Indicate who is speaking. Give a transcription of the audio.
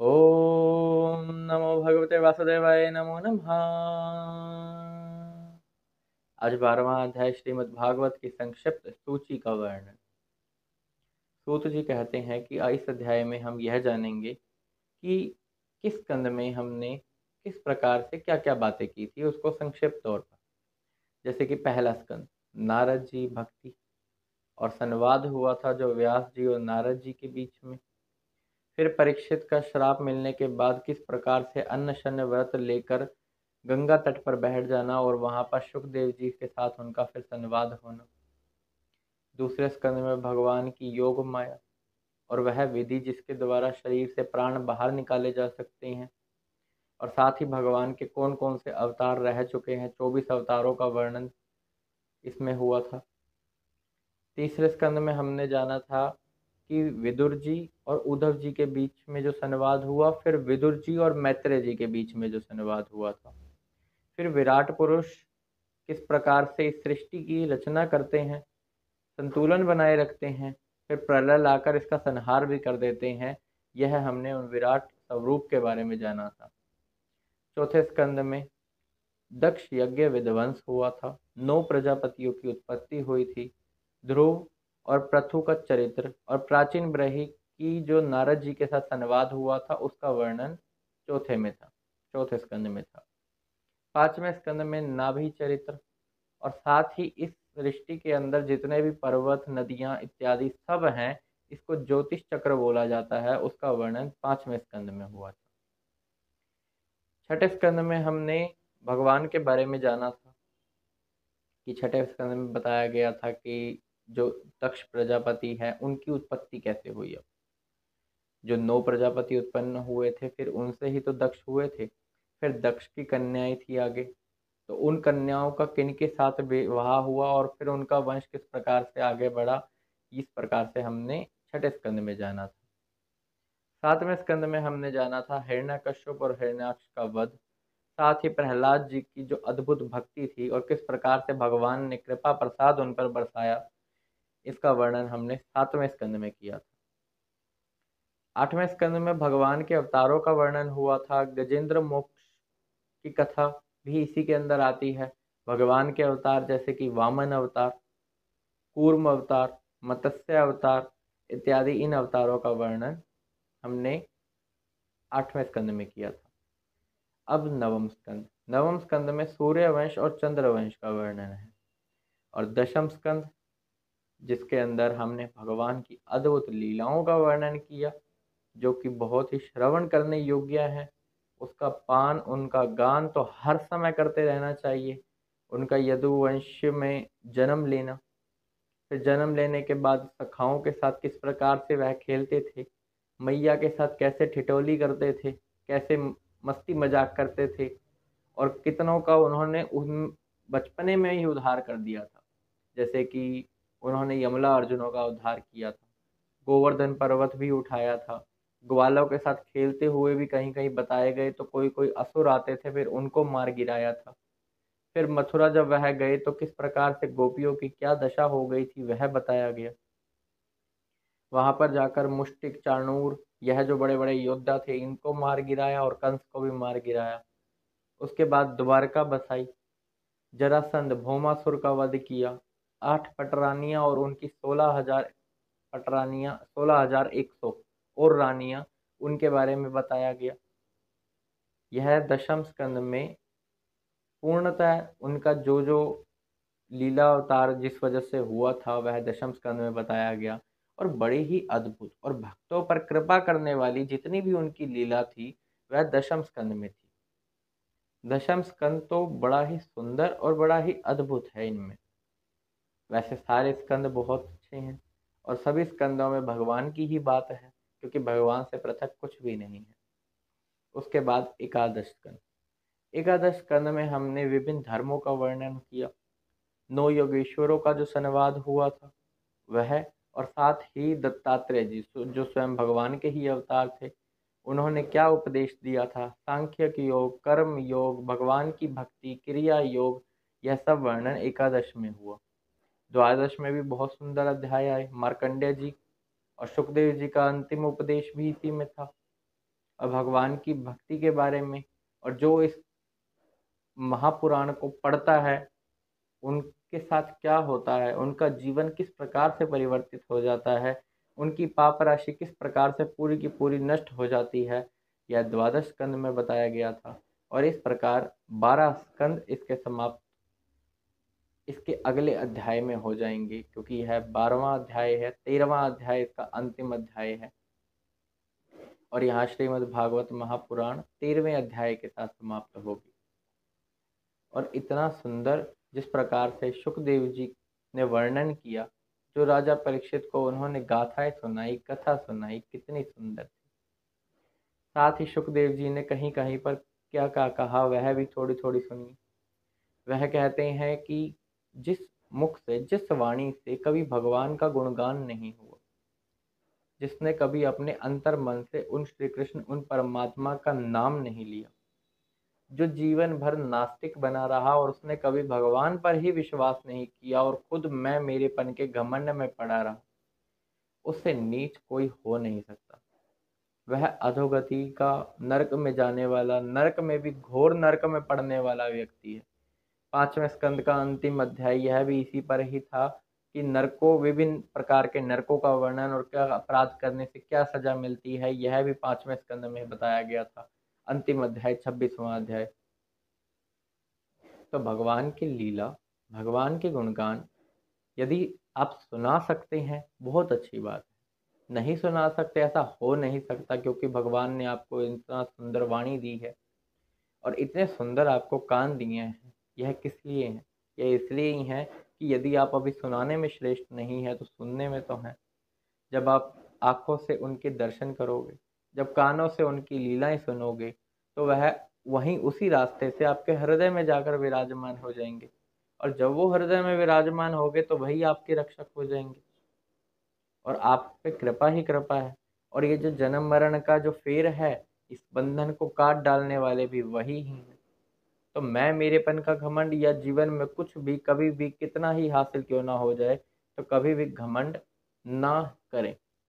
Speaker 1: ओम नमो भगवते वासुदेवाय नमो नमः। आज 12वां अध्याय श्रीमद् भागवत की संक्षिप्त सूची का वर्णन। सूत जी कहते हैं कि इस अध्याय में हम यह जानेंगे कि किस स्कंद में हमने किस प्रकार से क्या क्या बातें की थी, उसको संक्षिप्त तौर पर। जैसे कि पहला स्कंद नारद जी भक्ति और संवाद हुआ था जो व्यास जी और नारद जी के बीच में। फिर परीक्षित का श्राप मिलने के बाद किस प्रकार से अन्न शन्न व्रत लेकर गंगा तट पर बैठ जाना और वहां पर सुखदेव जी के साथ उनका फिर संवाद होना। दूसरे स्कंद में भगवान की योग माया और वह विधि जिसके द्वारा शरीर से प्राण बाहर निकाले जा सकते हैं, और साथ ही भगवान के कौन कौन से अवतार रह चुके हैं, 24 अवतारों का वर्णन इसमें हुआ था। तीसरे स्कंद में हमने जाना था कि विदुर जी और उद्धव जी के बीच में जो संवाद हुआ, फिर विदुर जी और मैत्रेय जी के बीच में जो संवाद हुआ था। फिर विराट पुरुष किस प्रकार से इस सृष्टि की रचना करते हैं, संतुलन बनाए रखते हैं, फिर प्रलय लाकर इसका संहार भी कर देते हैं। यह हमने उन विराट स्वरूप के बारे में जाना था। चौथे स्कंद में दक्ष यज्ञ विध्वंस हुआ था, 9 प्रजापतियों की उत्पत्ति हुई थी, ध्रुव और पृथु का चरित्र और प्राचीन ब्रही की जो नारद जी के साथ संवाद हुआ था उसका वर्णन चौथे स्कंद में था। पांचवें स्कंद में नाभि चरित्र और साथ ही इस सृष्टि के अंदर जितने भी पर्वत नदियां इत्यादि सब हैं, इसको ज्योतिष चक्र बोला जाता है, उसका वर्णन पांचवें स्कंद में हुआ था। छठे स्कंद में हमने भगवान के बारे में जाना था कि छठे स्कंद में बताया गया था कि जो दक्ष प्रजापति है उनकी उत्पत्ति कैसे हुई। अब जो 9 प्रजापति उत्पन्न हुए थे, फिर उनसे ही तो दक्ष हुए थे। फिर दक्ष की कन्याएं थी आगे, तो उन कन्याओं का किन के साथ विवाह हुआ और फिर उनका वंश किस प्रकार से आगे बढ़ा, इस प्रकार से हमने छठे स्कंद में जाना था। सातवें स्कंद में हमने जाना था हिरण्यकश्यप और हिरण्याक्ष का वध, साथ ही प्रहलाद जी की जो अद्भुत भक्ति थी और किस प्रकार से भगवान ने कृपा प्रसाद उन पर बरसाया, इसका वर्णन हमने सातवें स्कंद में किया था। आठवें स्कंद में भगवान के अवतारों का वर्णन हुआ था। गजेंद्र मोक्ष की कथा भी इसी के अंदर आती है। भगवान के अवतार जैसे कि वामन अवतार, कूर्म अवतार, मत्स्य अवतार इत्यादि, इन अवतारों का वर्णन हमने आठवें स्कंद में किया था। अब नवम स्कंद में सूर्यवंश और चंद्रवंश का वर्णन है। और दशम स्कंद जिसके अंदर हमने भगवान की अद्भुत लीलाओं का वर्णन किया, जो कि बहुत ही श्रवण करने योग्य है। उसका पान, उनका गान तो हर समय करते रहना चाहिए। उनका यदुवंश में जन्म लेना, फिर जन्म लेने के बाद सखाओं के साथ किस प्रकार से वह खेलते थे, मैया के साथ कैसे ठिठोली करते थे, कैसे मस्ती मजाक करते थे, और कितनों का उन्होंने उन बचपने में ही उद्धार कर दिया था। जैसे कि उन्होंने यमला अर्जुनों का उद्धार किया था, गोवर्धन पर्वत भी उठाया था, ग्वालों के साथ खेलते हुए भी कहीं कहीं बताए गए तो कोई कोई असुर आते थे, फिर उनको मार गिराया था। फिर मथुरा जब वह गए तो किस प्रकार से गोपियों की क्या दशा हो गई थी वह बताया गया। वहां पर जाकर मुष्टिक, चाणूर, यह जो बड़े बड़े योद्धा थे इनको मार गिराया और कंस को भी मार गिराया। उसके बाद द्वारका बसाई, जरासंध भौमासुर का वध किया, 8 पटरानियां और उनकी 16,000 पटरानियां, 16,100 और रानियां, उनके बारे में बताया गया। यह दशम स्कंद में पूर्णतः उनका जो जो लीला अवतार जिस वजह से हुआ था वह दशम स्कंद में बताया गया। और बड़ी ही अद्भुत और भक्तों पर कृपा करने वाली जितनी भी उनकी लीला थी वह दशम स्कंद में थी। दशम स्कंद तो बड़ा ही सुंदर और बड़ा ही अद्भुत है। इनमें वैसे सारे स्कंद बहुत अच्छे हैं और सभी स्कंदों में भगवान की ही बात है, क्योंकि भगवान से पृथक कुछ भी नहीं है। उसके बाद एकादश स्कंद में हमने विभिन्न धर्मों का वर्णन किया, 9 योगेश्वरों का जो संवाद हुआ था वह, और साथ ही दत्तात्रेय जी जो स्वयं भगवान के ही अवतार थे, उन्होंने क्या उपदेश दिया था, सांख्य योग, कर्म योग, भगवान की भक्ति, क्रिया योग, यह सब वर्णन एकादश में हुआ। द्वादश में भी बहुत सुंदर अध्याय आए, मार्कंडेय जी और सुखदेव जी का अंतिम उपदेश भी इसी में था। और भगवान की भक्ति के बारे में, और जो इस महापुराण को पढ़ता है उनके साथ क्या होता है, उनका जीवन किस प्रकार से परिवर्तित हो जाता है, उनकी पाप राशि किस प्रकार से पूरी की पूरी नष्ट हो जाती है, यह द्वादश स्कंद में बताया गया था। और इस प्रकार 12 स्कंद इसके अगले अध्याय में हो जाएंगे, क्योंकि यह 12वां अध्याय है, 13वां अध्याय इसका अंतिम अध्याय है। और यहाँ श्रीमद् भागवत महापुराण 13वें अध्याय के साथ समाप्त होगी। और इतना सुंदर जिस प्रकार से शुकदेव जी ने वर्णन किया, जो राजा परीक्षित को उन्होंने गाथाएं सुनाई, कथा सुनाई, कितनी सुंदर थी। साथ ही शुकदेव जी ने कहीं कहीं पर क्या क्या कहा वह भी थोड़ी थोड़ी सुनी। वह कहते हैं कि जिस मुख से, जिस वाणी से कभी भगवान का गुणगान नहीं हुआ, जिसने कभी अपने अंतर मन से उन श्री कृष्ण, उन परमात्मा का नाम नहीं लिया, जो जीवन भर नास्तिक बना रहा और उसने कभी भगवान पर ही विश्वास नहीं किया और खुद मैं मेरेपन के घमंड में पड़ा रहा, उससे नीच कोई हो नहीं सकता। वह अधोगति का, नरक में जाने वाला, नरक में भी घोर नरक में पड़ने वाला व्यक्ति है। 5वें स्कंद का अंतिम अध्याय यह भी इसी पर ही था कि नरकों, विभिन्न प्रकार के नरकों का वर्णन और क्या अपराध करने से क्या सजा मिलती है, यह भी 5वें स्कंद में बताया गया था। अंतिम अध्याय 26वां अध्याय। तो भगवान की लीला, भगवान के गुणगान यदि आप सुना सकते हैं बहुत अच्छी बात है, नहीं सुना सकते ऐसा हो नहीं सकता, क्योंकि भगवान ने आपको इतना सुंदर वाणी दी है और इतने सुंदर आपको कान दिए हैं। यह किस लिए हैं? यह इसलिए ही है कि यदि आप अभी सुनाने में श्रेष्ठ नहीं है तो सुनने में तो हैं। जब आप आँखों से उनके दर्शन करोगे, जब कानों से उनकी लीलाएं सुनोगे, तो वह वहीं उसी रास्ते से आपके हृदय में जाकर विराजमान हो जाएंगे। और जब वो हृदय में विराजमान होंगे तो वही आपके रक्षक हो जाएंगे और आप पे कृपा ही कृपा है। और ये जो जन्म मरण का जो फेर है, इस बंधन को काट डालने वाले भी वही ही हैं। तो मैं मेरेपन का घमंड, या जीवन में कुछ भी कभी भी कितना ही हासिल क्यों ना हो जाए, तो कभी भी घमंड ना करें।